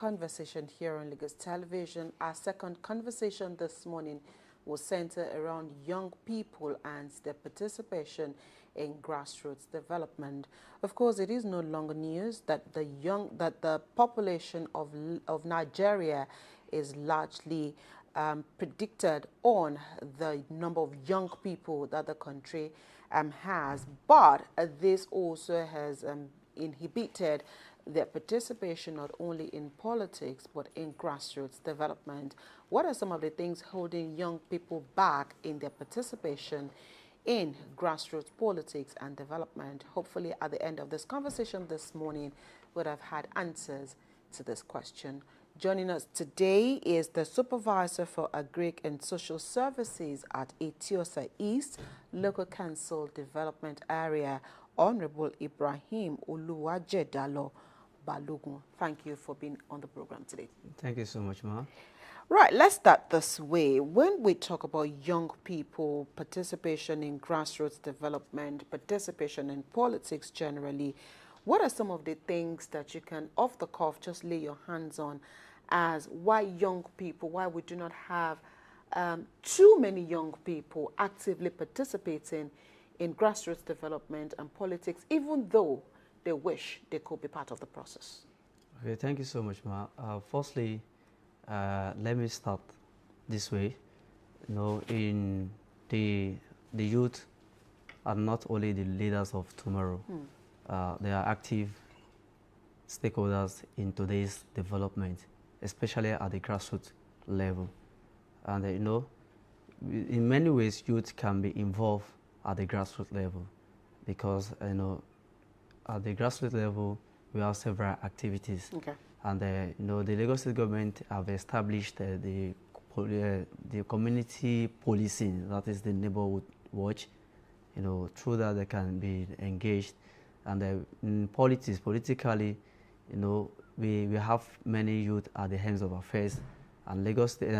Conversation here on Lagos Television. Our second conversation this morning will center around young people and their participation in grassroots development. Of course, it is no longer news that the population of Nigeria is largely predicted on the number of young people that the country has, but this also has inhibited their participation not only in politics but in grassroots development. What are some of the things holding young people back in their participation in grassroots politics and development? Hopefully at the end of this conversation this morning we'd have had answers to this question. Joining us today is the Supervisor for Agric and Social Services at Eti-Osa East Local Council Development Area, Honorable Ibrahim Balogun Oluwajuedalo. Thank you for being on the program today. Thank you so much, Ma. Right, let's start this way. When we talk about young people, participation in grassroots development, participation in politics generally, what are some of the things that you can, off the cuff, just lay your hands on as why young people, why we do not have too many young people actively participating in grassroots development and politics, even though they wish they could be part of the process? Okay, thank you so much, Ma. Firstly, let me start this way. You know, in the youth are not only the leaders of tomorrow. They are active stakeholders in today's development, especially at the grassroots level. And you know, in many ways, youth can be involved at the grassroots level because you know, at the grassroots level, we have several activities. Okay. And you know, the Lagos State government have established the community policing, that is the neighborhood watch. You know, through that they can be engaged. And in politics, politically, you know, we have many youth at the hands of affairs. And Lagos State,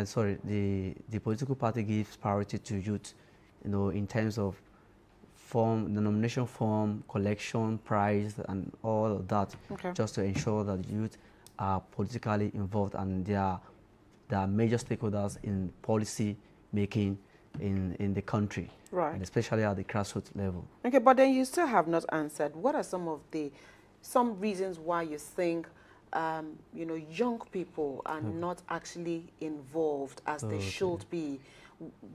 the political party gives priority to youth, you know, in terms of form, the nomination form, collection, prize, and all of that, okay, just to ensure that youth are politically involved and they are major stakeholders in policy making in the country, right, and especially at the grassroots level. Okay, but then you still have not answered. What are some reasons why you think you know, young people are not actually involved as they should be?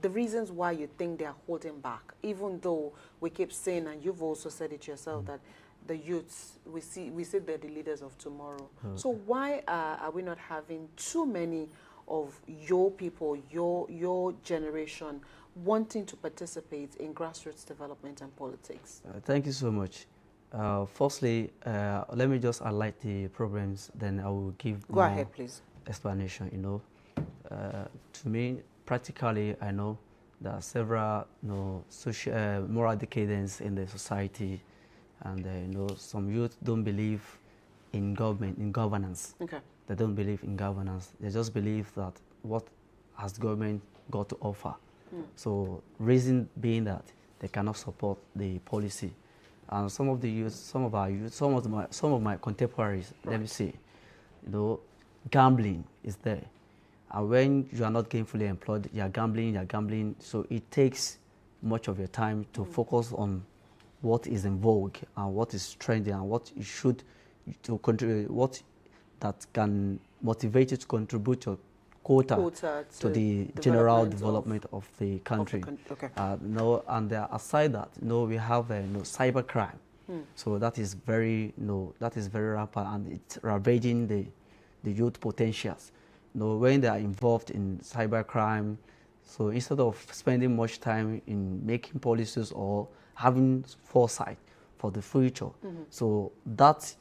The reasons why you think they are holding back, even though we keep saying, and you've also said it yourself, that the youths, we say they're the leaders of tomorrow. So why are we not having too many of your people, your generation, wanting to participate in grassroots development and politics? Thank you so much. Firstly, let me just highlight the problems, then I will give Go ahead, please. Explanation. You know, to me, practically, I know there are several, you know, social, moral decadence in the society, and you know, some youth don't believe in governance. Okay. They don't believe in governance. They just believe that what has the government got to offer. So, reason being that they cannot support the policy. And some of the youth, some of our youth, some of my contemporaries, right, let me say, you know, gambling is there. And when you are not gainfully employed, you are gambling. So it takes much of your time to focus on what is in vogue and what is trending and what you should to contribute, what that can motivate you to contribute your quota to the general development of the country. Okay. No, and aside that, no, we have no cybercrime. So that is very rampant, and it's ravaging the youth potentials. No, when they are involved in cybercrime, so instead of spending much time in making policies or having foresight for the future, so that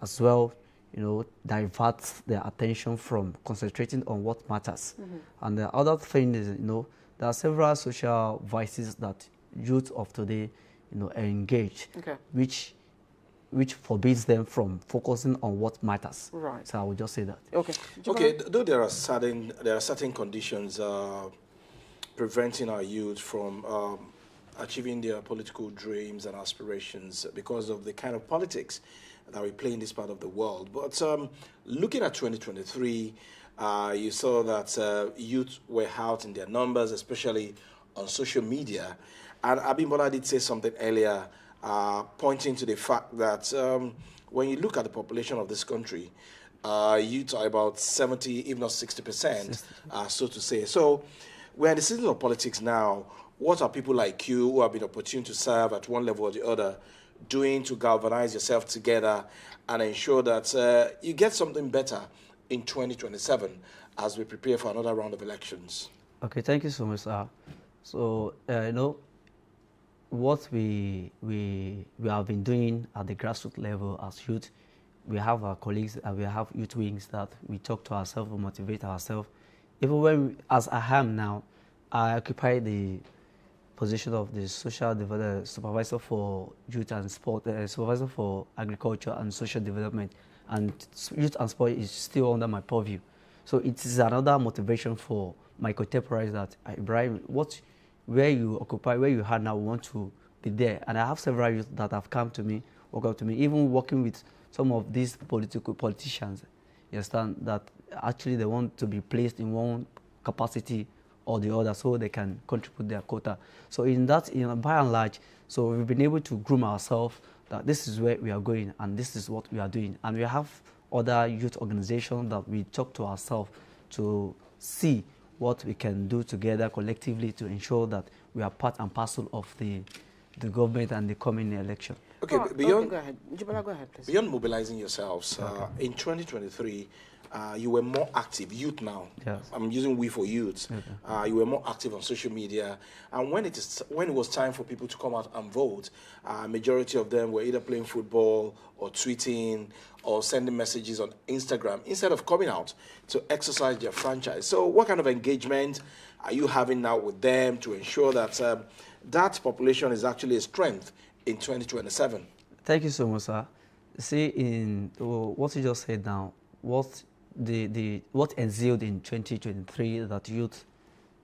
as well, you know, diverts their attention from concentrating on what matters. And the other thing is, you know, there are several social vices that youth of today, you know, engage, okay, which forbids them from focusing on what matters. Right. So I would just say that. Okay. Okay. Though there are certain conditions preventing our youth from achieving their political dreams and aspirations because of the kind of politics that we play in this part of the world. But looking at 2023, you saw that youth were out in their numbers, especially on social media. And Abimbola did say something earlier, pointing to the fact that when you look at the population of this country, youth are about 70, if not 60%, so to say. So we're in the season of politics now. What are people like you who have been opportune to serve at one level or the other doing to galvanize yourself together and ensure that you get something better in 2027 as we prepare for another round of elections? Okay, thank you so much, sir. So, you know, what we have been doing at the grassroots level as youth, we have our colleagues and we have youth wings that we talk to ourselves, we motivate ourselves. Even when, as I am now, I occupy the position of the social development supervisor for youth and sport, supervisor for agriculture and social development, and youth and sport is still under my purview. So it is another motivation for my contemporaries that Ibrahim, where you occupy, where you are now, want to be there. And I have several youth that have come to me, walk up to me, even working with some of these politicians. You understand that actually they want to be placed in one capacity or the other so they can contribute their quota. So in that, by and large, so we've been able to groom ourselves that this is where we are going and this is what we are doing. And we have other youth organizations that we talk to ourselves to see what we can do together collectively to ensure that we are part and parcel of the government and the coming election. Okay, beyond, go ahead. Jibala, go ahead, please. Beyond mobilizing yourselves, in 2023, you were more active, youth now. Yes. I'm using we for youth. Okay. You were more active on social media. And when it was time for people to come out and vote, majority of them were either playing football or tweeting or sending messages on Instagram instead of coming out to exercise their franchise. So what kind of engagement are you having now with them to ensure that that population is actually a strength in 2027? Thank you so much, sir. See, in what you just said now, what ensued in 2023 that youth,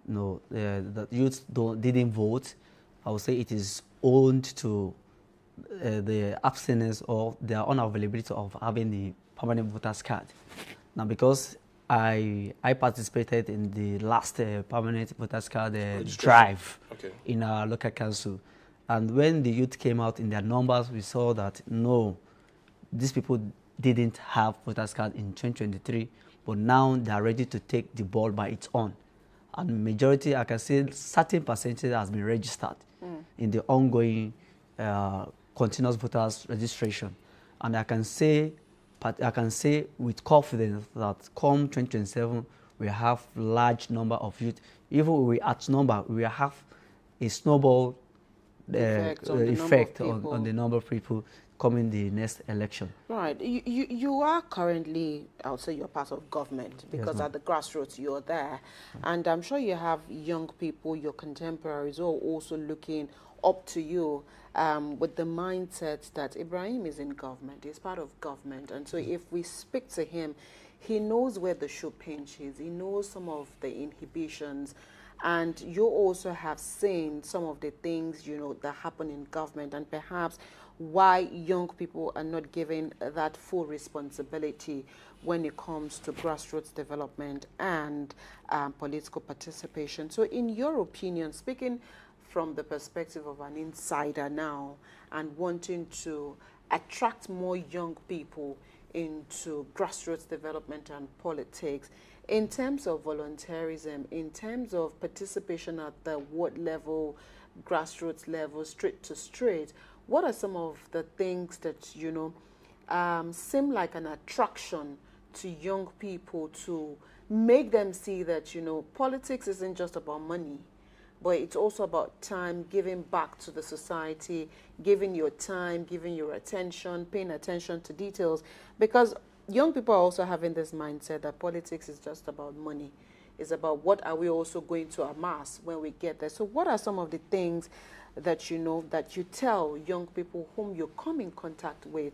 that youth didn't vote, I would say it is owed to the abstinence or their unavailability of having the permanent voters card. Now, because I participated in the last permanent voters card drive in our local council. And when the youth came out in their numbers, we saw that, no, these people didn't have voters card in 2023, but now they are ready to take the ball by its own. And majority, I can say, certain percentage has been registered in the ongoing continuous voters registration. And I can say with confidence that come 2027, we have large number of youth. Even we outnumber, we have a snowball effect on the number of people coming the next election. Right. You are currently, I would say you're part of government because yes, at the grassroots you're there. And I'm sure you have young people, your contemporaries, who are also looking up to you with the mindset that Ibrahim is in government, he's part of government. And so if we speak to him, he knows where the shoe pinches, he knows some of the inhibitions. And you also have seen some of the things, that happen in government and perhaps why young people are not given that full responsibility when it comes to grassroots development and political participation. So in your opinion, speaking from the perspective of an insider now and wanting to attract more young people into grassroots development and politics, in terms of volunteerism, in terms of participation at the ward level, grassroots level, street to street, what are some of the things that, seem like an attraction to young people to make them see that, politics isn't just about money, but it's also about time, giving back to the society, giving your time, giving your attention, paying attention to details, because young people are also having this mindset that politics is just about money. It's about what are we also going to amass when we get there. So what are some of the things that that you tell young people whom you come in contact with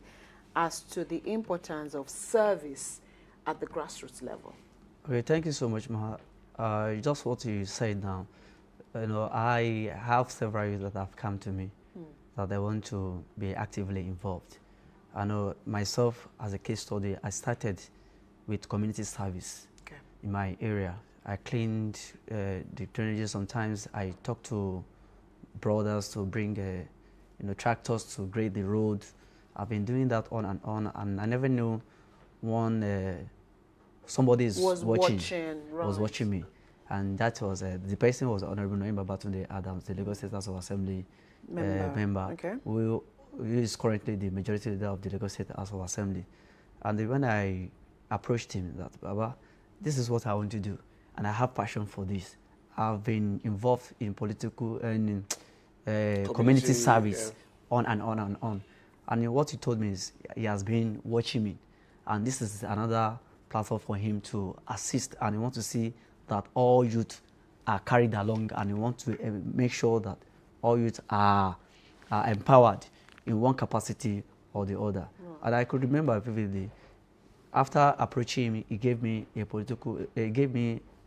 as to the importance of service at the grassroots level? Okay, thank you so much, Maha. Just what you said now, I have several youth that have come to me that they want to be actively involved. I know myself as a case study, I started with community service in my area. I cleaned the drainages. Sometimes I talked to brothers to bring tractors to grade the road. I've been doing that on, and I never knew somebody was watching me, and that was the person was Honorable Noim Babatunde Adams, the Lagos State House of Assembly member. Okay. Who is currently the majority leader of the Lagos State House of Assembly. And when I approached him, that Baba, this is what I want to do, and I have passion for this. I've been involved in political and community service, on and on and on. And what he told me is he has been watching me, and this is another platform for him to assist, and he wants to see that all youth are carried along, and he wants to make sure that all youth are empowered in one capacity or the other. Right. And I could remember vividly, after approaching him, he gave me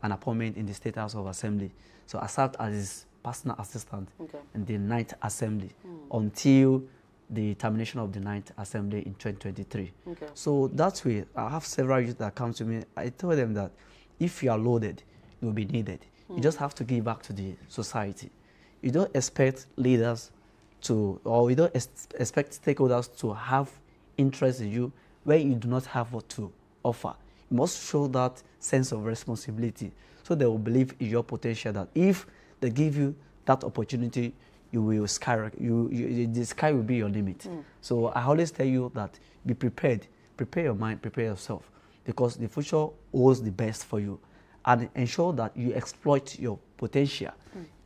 an appointment in the State House of Assembly. So I served as his personal assistant in the 9th Assembly until the termination of the 9th Assembly in 2023. Okay. So that way, I have several youth that come to me. I tell them that if you are loaded, you will be needed. You just have to give back to the society. You don't expect leaders or you don't expect stakeholders to have interest in you when you do not have what to offer. You must show that sense of responsibility so they will believe in your potential, that if they give you that opportunity, you will skyrocket. The sky will be your limit. So I always tell you that be prepared. Prepare your mind, prepare yourself, because the future holds the best for you. And ensure that you exploit your potential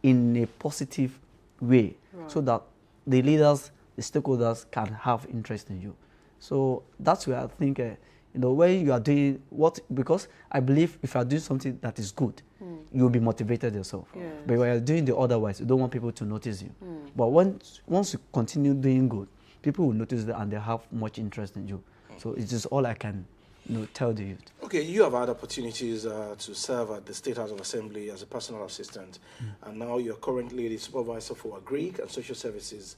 in a positive way, so that the leaders, the stakeholders can have interest in you. So that's where I think, when you are doing because I believe if you are doing something that is good, you will be motivated yourself. Yes. But when you're doing the otherwise, you don't want people to notice you. But once you continue doing good, people will notice that and they have much interest in you. So it's just all I can tell the youth. Okay, you have had opportunities to serve at the State House of Assembly as a personal assistant, and now you're currently the supervisor for Agric Social Services,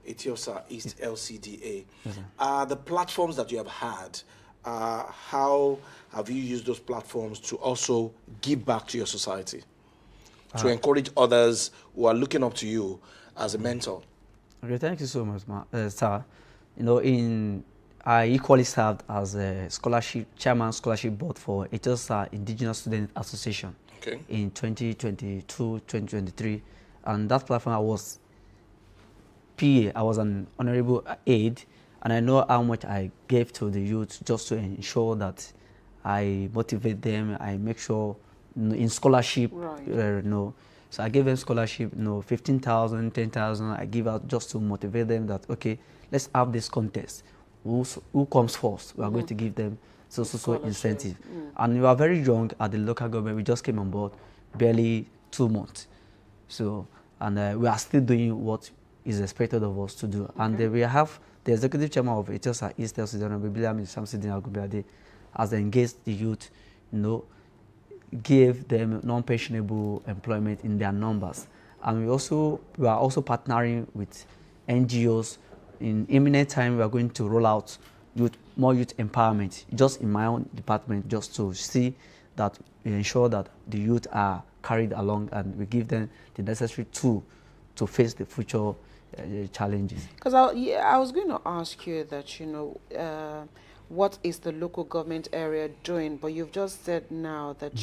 Eti-Osa East LCDA. Yes, the platforms that you have had, how have you used those platforms to also give back to your society, to encourage others who are looking up to you as a mentor? Okay, thank you so much, sir. I equally served as a chairman scholarship board for Eti-Osa Indigenous Student Association in 2022-2023, and that platform I was PA. I was an honorable aide, and I know how much I gave to the youth just to ensure that I motivate them. I make sure in scholarship, so I gave them scholarship, 15,000, 10,000. I give out just to motivate them that okay, let's have this contest. Who comes first? We are going to give them so incentive. And we are very young at the local government. We just came on board barely 2 months. So, and we are still doing what is expected of us to do. And we have the executive chairman of Eti-Osa East LCDA, has engaged the youth, gave them non-pensionable employment in their numbers. And we are also partnering with NGOs. In imminent time, we are going to roll out more youth empowerment, just in my own department, just to see that we ensure that the youth are carried along and we give them the necessary tool to face the future challenges. Because I was going to ask you that, what is the local government area doing? But you've just said now that,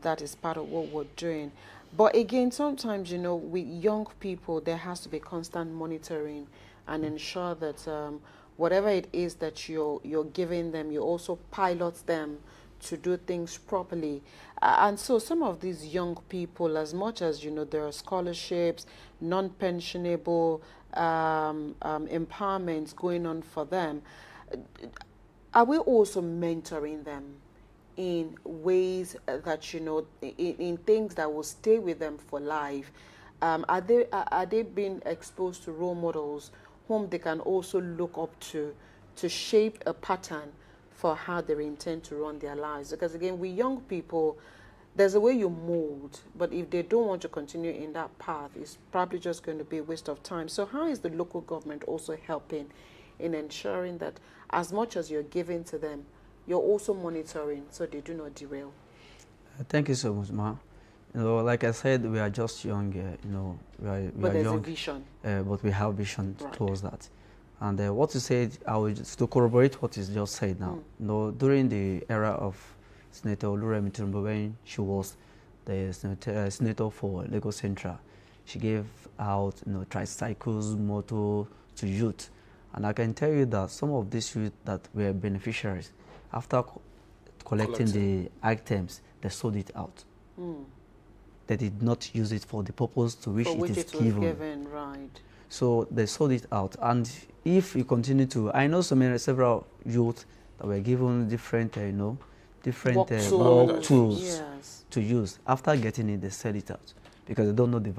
that is part of what we're doing. But again, sometimes, with young people, there has to be constant monitoring and ensure that whatever it is that you're giving them, you also pilot them to do things properly. And so some of these young people, as much as, there are scholarships, non-pensionable empowerments going on for them, are we also mentoring them in ways that, in things that will stay with them for life? Are they being exposed to role models whom they can also look up to shape a pattern for how they intend to run their lives? Because again, with young people, there's a way you mold, but if they don't want to continue in that path, it's probably just going to be a waste of time. So how is the local government also helping in ensuring that as much as you're giving to them, you're also monitoring so they do not derail? Thank you so much, Ma. You know, like I said, we are just young. You know, we are young. A vision. But we have vision towards that. And what you said, I will just to corroborate what you just said now. You know, during the era of Senator Oluwajuedalo, when she was the senator for Lagos Central, she gave out, you know, tricycles, motor to youth. And I can tell you that some of these youth that were beneficiaries, after collecting the items, they sold it out. They did not use it for the purpose to which it is given. Right. So they sold it out. And if you continue to, I know several youth that were given different, you know, different work tools to use. After getting it, they sell it out because they don't know they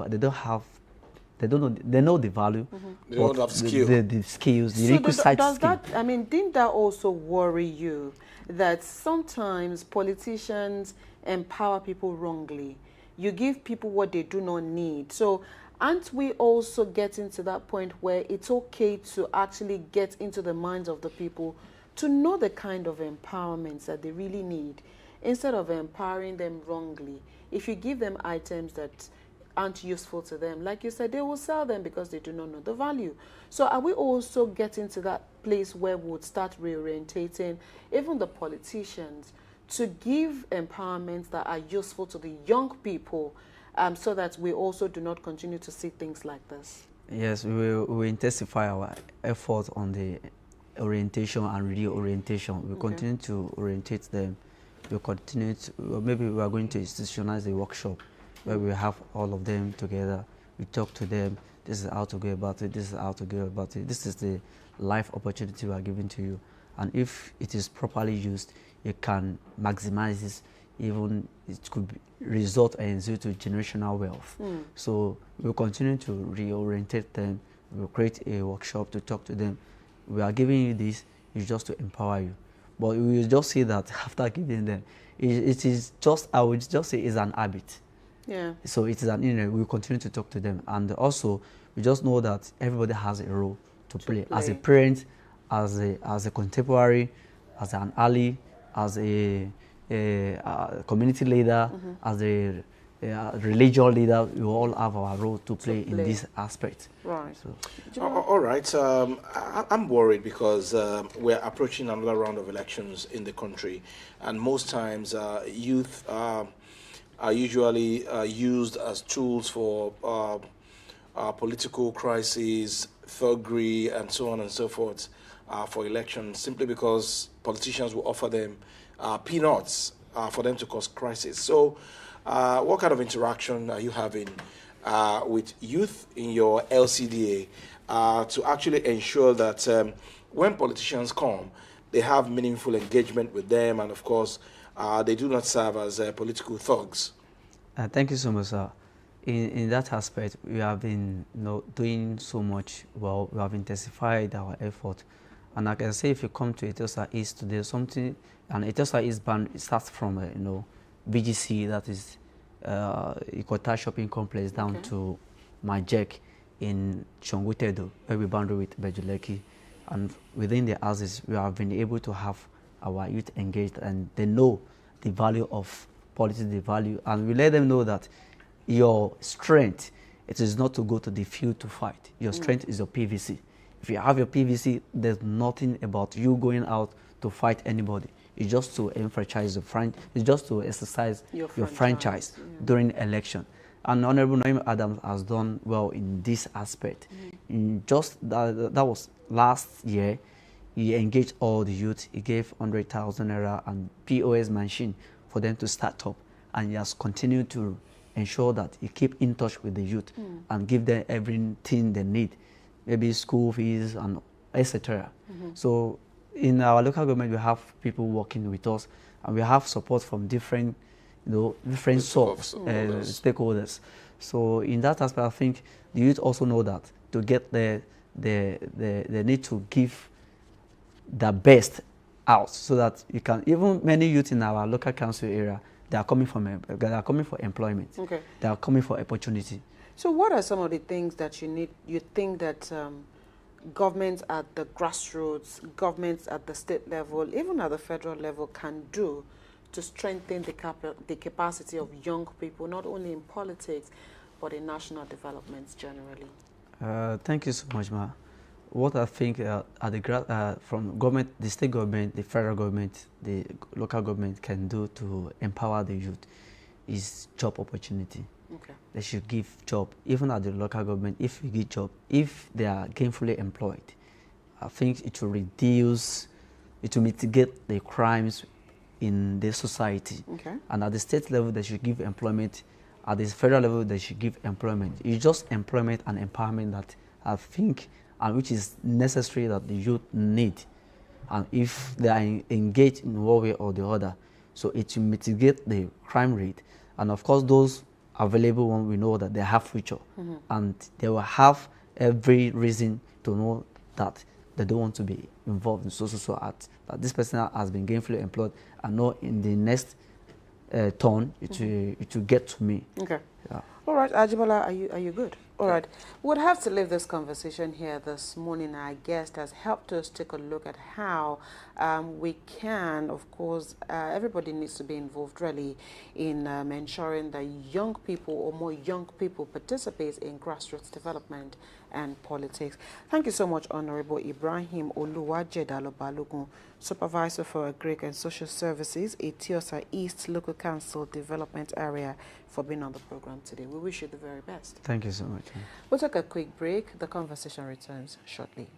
know the value. They don't have the skills, the requisite skill. I mean, didn't that also worry you that sometimes politicians empower people wrongly? You give people what they do not need. So aren't we also getting to that point where it's okay to actually get into the minds of the people to know the kind of empowerments that they really need, instead of empowering them wrongly? If you give them items that aren't useful to them, like you said, they will sell them because they do not know the value. So are we also getting to that place where we would start reorientating even the politicians to give empowerments that are useful to the young people, so that we also do not continue to see things like this? Yes, we will intensify our effort on the orientation and reorientation. We continue to orientate them. We continue to, maybe we are going to institutionalize a workshop where we have all of them together. We talk to them. This is how to go about it. This is how to go about it. This is the life opportunity we are giving to you. And if it is properly used, you can maximize this. Even it could result in to generational wealth. So we'll continue to reorientate them. We'll create a workshop to talk to them. We are giving you this, it's just to empower you. But we will just see that after giving them, it is just, I would just say, it's an habit. Yeah. So it is an, you know, we'll continue to talk to them. And also, we just know that everybody has a role to play. As a parent, as a contemporary, as an ally, as a community leader, as a religious leader, we all have our role to play in this aspect. Right. So. All right. I'm worried because we're approaching another round of elections in the country, and most times youth are usually used as tools for political crises, thuggery, and so on and so forth for elections, simply because politicians will offer them peanuts for them to cause crisis. So what kind of interaction are you having with youth in your LCDA to actually ensure that when politicians come, they have meaningful engagement with them, and of course, they do not serve as political thugs? Thank you so much, sir. In that aspect, we have been doing so much well. We have intensified our effort. And I can say if you come to Eti-Osa East today, something, and Eti-Osa East band starts from, BGC, that is Ikota Shopping Complex, down to Majek in Chongwitedo, where we boundary with Bejuleki. And within the houses, we have been able to have our youth engaged, and they know the value of politics, the value, and we let them know that your strength, it is not to go to the field to fight. Your strength is your PVC. If you have your PVC, there's nothing about you going out to fight anybody. It's just to emphasize it's just to exercise your franchise during election. And Honorable Naim Adams has done well in this aspect. In just that was last year, he engaged all the youth. He gave 100,000 naira and POS machine for them to start up, and he has continued to ensure that he keep in touch with the youth and give them everything they need, maybe school fees and etc. So in our local government, we have people working with us, and we have support from different, different stakeholders. So in that aspect, I think the youth also know that to get there, they need to give the best out, so that you can, even many youth in our local council area, they are coming for employment. They are coming for opportunity. So what are some of the things that you think that governments at the grassroots, governments at the state level, even at the federal level can do to strengthen the capacity of young people, not only in politics, but in national developments generally? Thank you so much, Ma. What I think from government, the state government, the federal government, the local government can do to empower the youth is job opportunity. Okay. They should give job, even at the local government. If we give job, if they are gainfully employed, I think it will reduce, it will mitigate the crimes in the society. Okay. And at the state level, they should give employment. At the federal level, they should give employment. It's just employment and empowerment that I think, and which is necessary, that the youth need. And if they are engaged in one way or the other, so it will mitigate the crime rate. And of course, those available ones, we know that they have future. And they will have every reason to know that they don't want to be involved in so act. That this person has been gainfully employed, and know in the next turn it will get to me. Okay. Yeah. All right, Ajibola, are you good? All right. We'll have to leave this conversation here this morning. Our guest has helped us take a look at how we can, of course, everybody needs to be involved really in ensuring that young people or more young people participate in grassroots development and politics. Thank you so much, Honorable Ibrahim Balogun, Supervisor for Agric Social Services, Eti-Osa East Local Council Development Area, for being on the program today. We wish you the very best. Thank you so much. We'll take a quick break. The conversation returns shortly.